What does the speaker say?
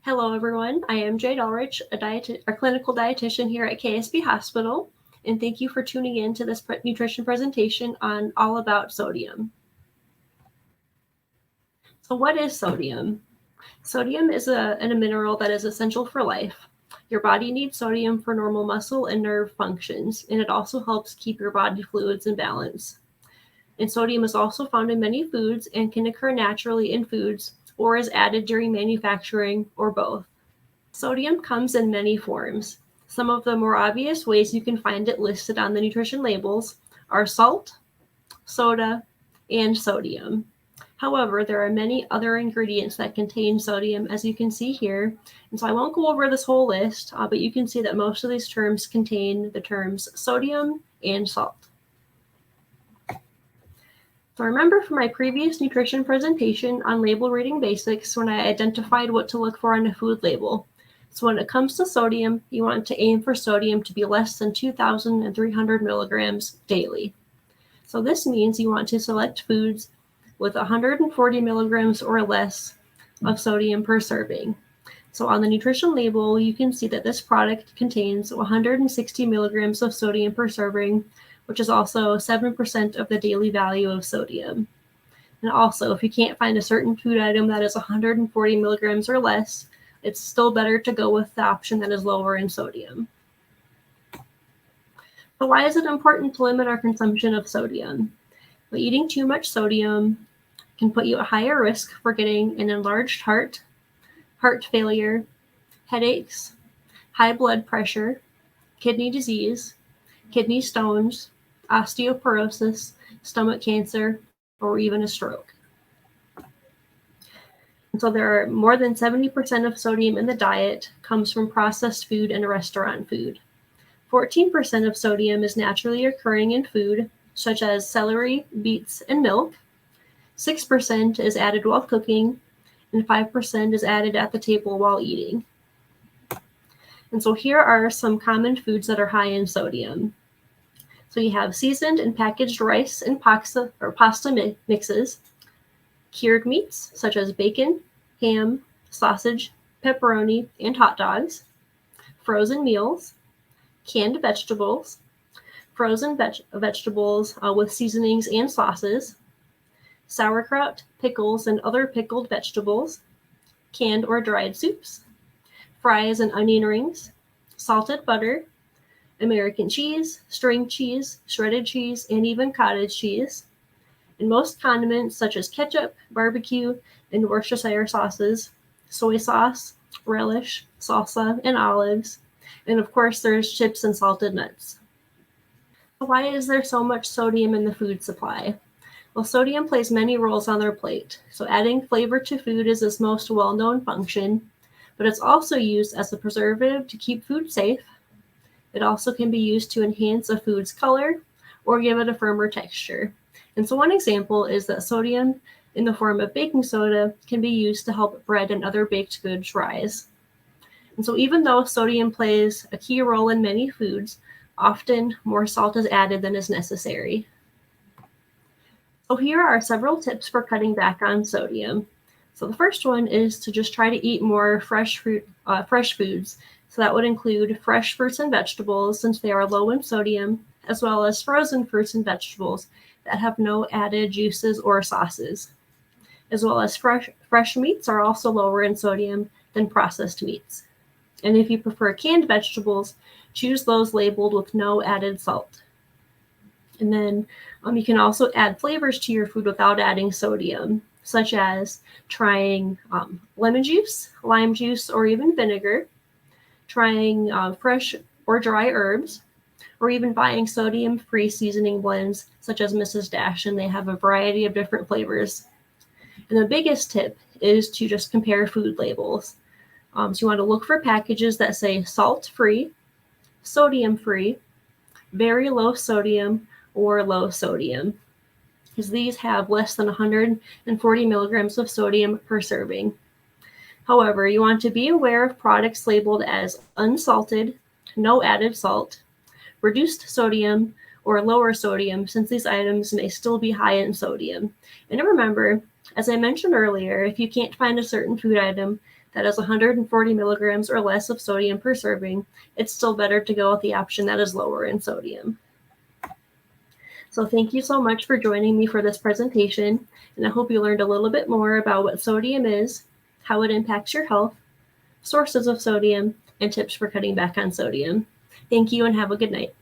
Hello, everyone. I am Jade Ullrich, a clinical dietitian here at KSB Hospital, and thank you for tuning in to this nutrition presentation on all about sodium. So what is sodium? Sodium is a mineral that is essential for life. Your body needs sodium for normal muscle and nerve functions, and it also helps keep your body fluids in balance. And sodium is also found in many foods and can occur naturally in foods or is added during manufacturing or both. Sodium comes in many forms. Some of the more obvious ways you can find it listed on the nutrition labels are salt, soda, and sodium. However, there are many other ingredients that contain sodium, as you can see here. And so I won't go over this whole list, but you can see that most of these terms contain the terms sodium and salt. So remember from my previous nutrition presentation on label reading basics when I identified what to look for on a food label. So when it comes to sodium, you want to aim for sodium to be less than 2,300 milligrams daily. So this means you want to select foods with 140 milligrams or less of sodium per serving. So on the nutrition label, you can see that this product contains 160 milligrams of sodium per serving, which is also 7% of the daily value of sodium. And also, if you can't find a certain food item that is 140 milligrams or less, it's still better to go with the option that is lower in sodium. So why is it important to limit our consumption of sodium? Well, eating too much sodium can put you at higher risk for getting an enlarged heart, heart failure, headaches, high blood pressure, kidney disease, kidney stones, osteoporosis, stomach cancer, or even a stroke. And so there are more than 70% of sodium in the diet comes from processed food and restaurant food. 14% of sodium is naturally occurring in food, such as celery, beets, and milk. 6% is added while cooking, and 5% is added at the table while eating. And so here are some common foods that are high in sodium. So you have seasoned and packaged rice and pasta mixes, cured meats such as bacon, ham, sausage, pepperoni, and hot dogs, frozen meals, canned vegetables, frozen vegetables with seasonings and sauces, sauerkraut, pickles, and other pickled vegetables, canned or dried soups, fries and onion rings, salted butter, American cheese, string cheese, shredded cheese, and even cottage cheese, and most condiments such as ketchup, barbecue, and Worcestershire sauces, soy sauce, relish, salsa, and olives, and of course there's chips and salted nuts. Why is there so much sodium in the food supply? Well, sodium plays many roles on their plate. So adding flavor to food is its most well-known function, but it's also used as a preservative to keep food safe. It also can be used to enhance a food's color or give it a firmer texture. And so one example is that sodium in the form of baking soda can be used to help bread and other baked goods rise. And so even though sodium plays a key role in many foods, often more salt is added than is necessary. So here are several tips for cutting back on sodium. So the first one is to just try to eat more fresh foods. So that would include fresh fruits and vegetables, since they are low in sodium, as well as frozen fruits and vegetables that have no added juices or sauces, as well as fresh meats are also lower in sodium than processed meats. And if you prefer canned vegetables, choose those labeled with no added salt. And then you can also add flavors to your food without adding sodium, such as trying lemon juice, lime juice, or even vinegar, trying fresh or dry herbs, or even buying sodium-free seasoning blends such as Mrs. Dash, and they have a variety of different flavors. And the biggest tip is to just compare food labels. So you want to look for packages that say salt-free, sodium-free, very low sodium, or low sodium, because these have less than 140 milligrams of sodium per serving. However, you want to be aware of products labeled as unsalted, no added salt, reduced sodium, or lower sodium, since these items may still be high in sodium. And remember, as I mentioned earlier, if you can't find a certain food item that is 140 milligrams or less of sodium per serving, it's still better to go with the option that is lower in sodium. So thank you so much for joining me for this presentation, and I hope you learned a little bit more about what sodium is, how it impacts your health, sources of sodium, and tips for cutting back on sodium. Thank you and have a good night.